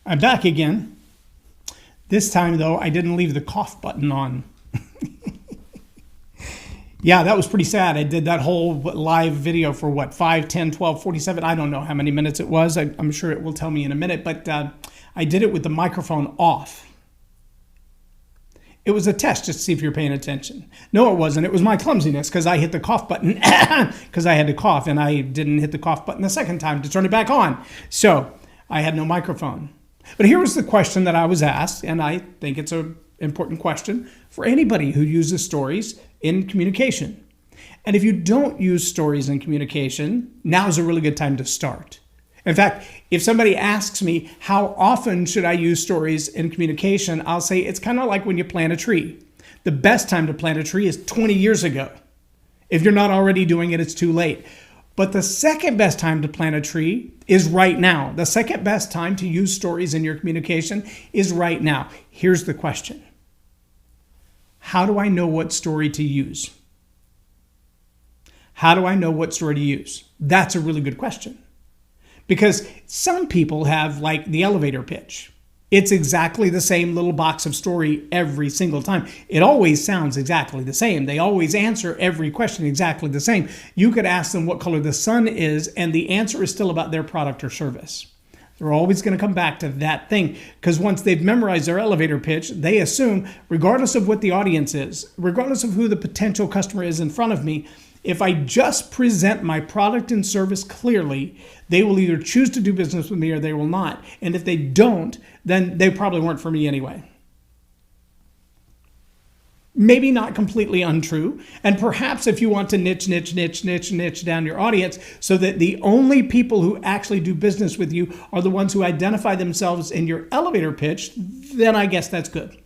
I'm back again. This time, though, I didn't leave the cough button on. Yeah, that was pretty sad. I did that whole live video for what, 5, 10, 12, 47? I don't know how many minutes it was. I'm sure it will tell me in a minute, but I did it with the microphone off. It was a test just to see if you're paying attention. No, it wasn't. It was my clumsiness because I hit the cough button because I had to cough, and I didn't hit the cough button the second time to turn it back on. So I had no microphone. But here was the question that I was asked, and I think it's an important question for anybody who uses stories in communication. And if you don't use stories in communication, now's a really good time to start. In fact, if somebody asks me, how often should I use stories in communication, I'll say it's kind of like when you plant a tree. The best time to plant a tree is 20 years ago. If you're not already doing it, it's too late. But the second best time to plant a tree is right now. The second best time to use stories in your communication is right now. Here's the question. How do I know what story to use? How do I know what story to use? That's a really good question. Because some people have like the elevator pitch. It's exactly the same little box of story every single time. It always sounds exactly the same. They always answer every question exactly the same. You could ask them what color the sun is, and the answer is still about their product or service. They're always going to come back to that thing because once they've memorized their elevator pitch, they assume, regardless of what the audience is, regardless of who the potential customer is in front of me, if I just present my product and service clearly, they will either choose to do business with me or they will not. And if they don't, then they probably weren't for me anyway. Maybe not completely untrue. And perhaps if you want to niche down your audience so that the only people who actually do business with you are the ones who identify themselves in your elevator pitch, then I guess that's good.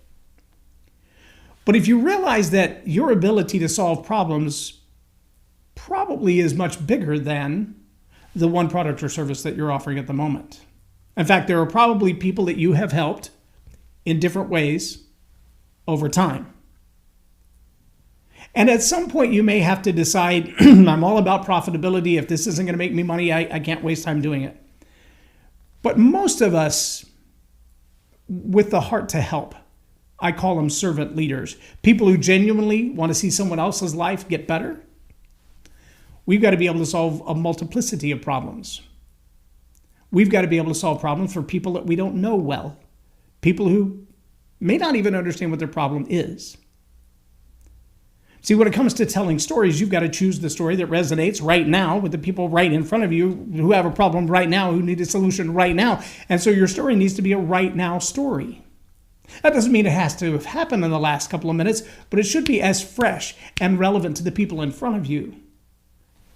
But if you realize that your ability to solve problems probably is much bigger than the one product or service that you're offering at the moment. In fact, there are probably people that you have helped in different ways over time. And at some point, you may have to decide, I'm all about profitability. If this isn't going to make me money, I can't waste time doing it. But most of us, with the heart to help, I call them servant leaders, people who genuinely want to see someone else's life get better. We've got to be able to solve a multiplicity of problems. We've got to be able to solve problems for people that we don't know well, people who may not even understand what their problem is. See, when it comes to telling stories, you've got to choose the story that resonates right now with the people right in front of you who have a problem right now, who need a solution right now. And so your story needs to be a right now story. That doesn't mean it has to have happened in the last couple of minutes, but it should be as fresh and relevant to the people in front of you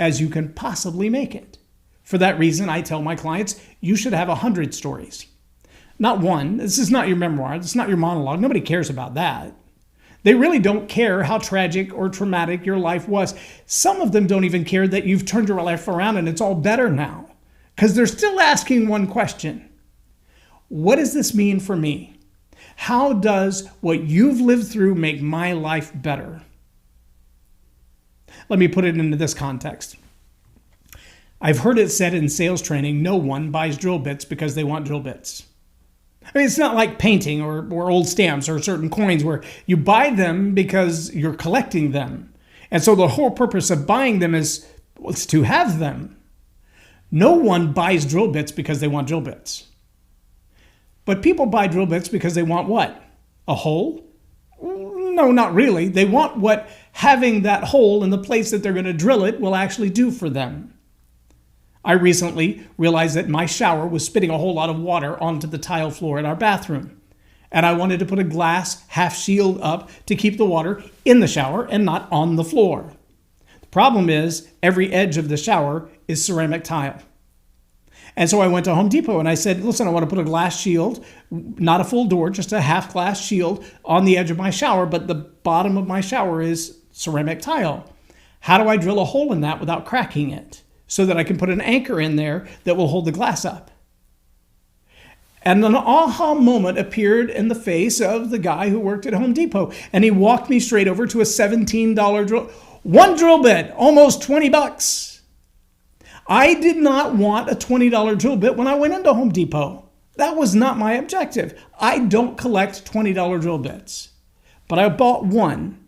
as you can possibly make it. For that reason, I tell my clients, you should have 100 stories. Not one. This is not your memoir. This is not your monologue. Nobody cares about that. They really don't care how tragic or traumatic your life was. Some of them don't even care that you've turned your life around and it's all better now, because they're still asking one question. What does this mean for me? How does what you've lived through make my life better? Let me put it into this context. I've heard it said in sales training, no one buys drill bits because they want drill bits. I mean, it's not like painting or old stamps or certain coins where you buy them because you're collecting them. And so the whole purpose of buying them is to have them. No one buys drill bits because they want drill bits. But people buy drill bits because they want what? A hole? No, not really. They want what having that hole in the place that they're going to drill it will actually do for them. I recently realized that my shower was spitting a whole lot of water onto the tile floor in our bathroom. And I wanted to put a glass half shield up to keep the water in the shower and not on the floor. The problem is every edge of the shower is ceramic tile. And so I went to Home Depot and I said, listen, I want to put a glass shield, not a full door, just a half glass shield on the edge of my shower, but the bottom of my shower is ceramic tile. How do I drill a hole in that without cracking it so that I can put an anchor in there that will hold the glass up? And an aha moment appeared in the face of the guy who worked at Home Depot. And he walked me straight over to a $17 drill. One drill bit, almost $20. I did not want a $20 drill bit when I went into Home Depot. That was not my objective. I don't collect $20 drill bits, but I bought one.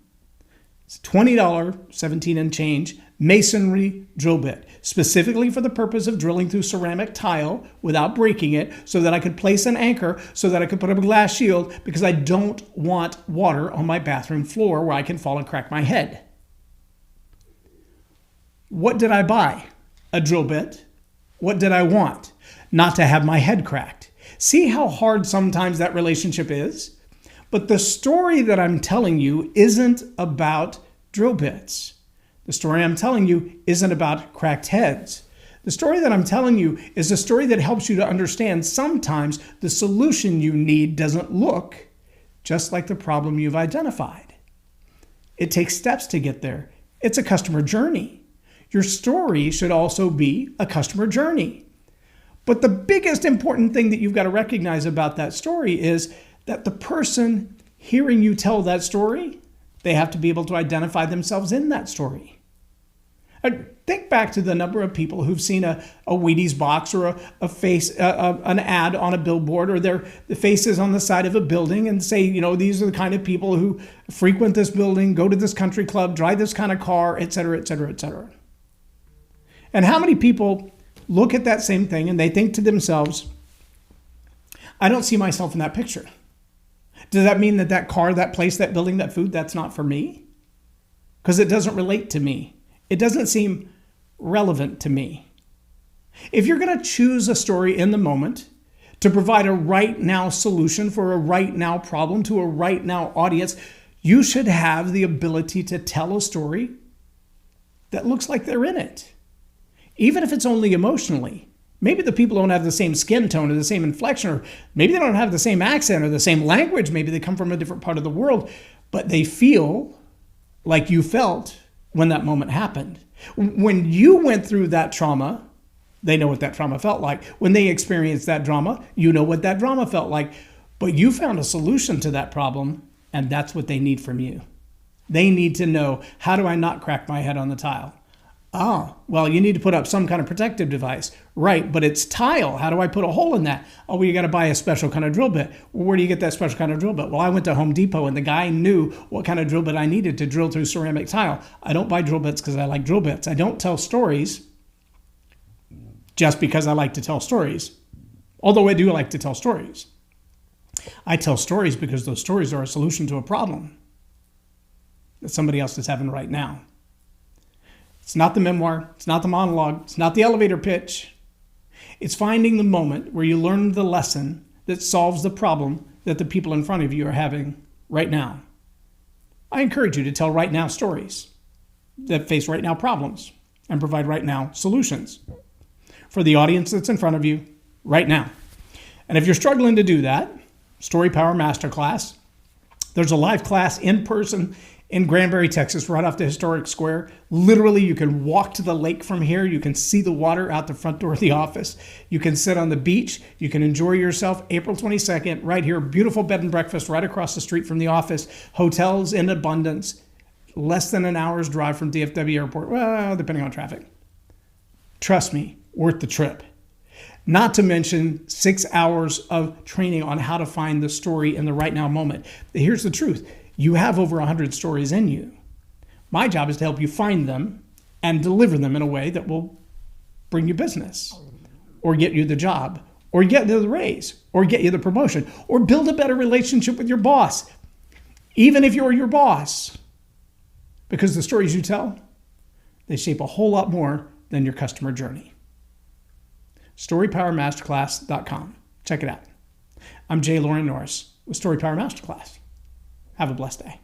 It's $20, 17 and change, masonry drill bit, specifically for the purpose of drilling through ceramic tile without breaking it, so that I could place an anchor, so that I could put up a glass shield, because I don't want water on my bathroom floor where I can fall and crack my head. What did I buy? A drill bit. What did I want? Not to have my head cracked. See how hard sometimes that relationship is? But the story that I'm telling you isn't about drill bits. The story I'm telling you isn't about cracked heads. The story that I'm telling you is a story that helps you to understand sometimes the solution you need doesn't look just like the problem you've identified. It takes steps to get there. It's a customer journey. Your story should also be a customer journey. But the biggest important thing that you've got to recognize about that story is that the person hearing you tell that story, they have to be able to identify themselves in that story. Think back to the number of people who've seen a Wheaties box or an ad on a billboard, or the faces on the side of a building, and say, these are the kind of people who frequent this building, go to this country club, drive this kind of car, et cetera, et cetera, et cetera. And how many people look at that same thing and they think to themselves, I don't see myself in that picture. Does that mean that car, that place, that building, that food, that's not for me? Because it doesn't relate to me. It doesn't seem relevant to me. If you're going to choose a story in the moment to provide a right now solution for a right now problem to a right now audience, you should have the ability to tell a story that looks like they're in it. Even if it's only emotionally. Maybe the people don't have the same skin tone or the same inflection, or maybe they don't have the same accent or the same language. Maybe they come from a different part of the world, but they feel like you felt when that moment happened. When you went through that trauma, they know what that trauma felt like. When they experienced that drama, you know what that drama felt like. But you found a solution to that problem, and that's what they need from you. They need to know, how do I not crack my head on the tile? Well, you need to put up some kind of protective device. Right, but it's tile. How do I put a hole in that? Well, you got to buy a special kind of drill bit. Well, where do you get that special kind of drill bit? Well, I went to Home Depot, and the guy knew what kind of drill bit I needed to drill through ceramic tile. I don't buy drill bits because I like drill bits. I don't tell stories just because I like to tell stories, although I do like to tell stories. I tell stories because those stories are a solution to a problem that somebody else is having right now. It's not the memoir. It's not the monologue. It's not the elevator pitch. It's finding the moment where you learn the lesson that solves the problem that the people in front of you are having right now. I encourage you to tell right now stories that face right now problems and provide right now solutions for the audience that's in front of you right now. And if you're struggling to do that, Story Power Masterclass, there's a live class in person in Granbury, Texas, right off the historic square. Literally, you can walk to the lake from here. You can see the water out the front door of the office. You can sit on the beach. You can enjoy yourself. April 22nd, right here. Beautiful bed and breakfast right across the street from the office. Hotels in abundance. Less than an hour's drive from DFW Airport. Well, depending on traffic. Trust me, worth the trip. Not to mention 6 hours of training on how to find the story in the right now moment. Here's the truth. You have over 100 stories in you. My job is to help you find them and deliver them in a way that will bring you business, or get you the job, or get you the raise, or get you the promotion, or build a better relationship with your boss, even if you're your boss. Because the stories you tell, they shape a whole lot more than your customer journey. StoryPowerMasterclass.com. Check it out. I'm J Loren Norris with Story Power Masterclass. Have a blessed day.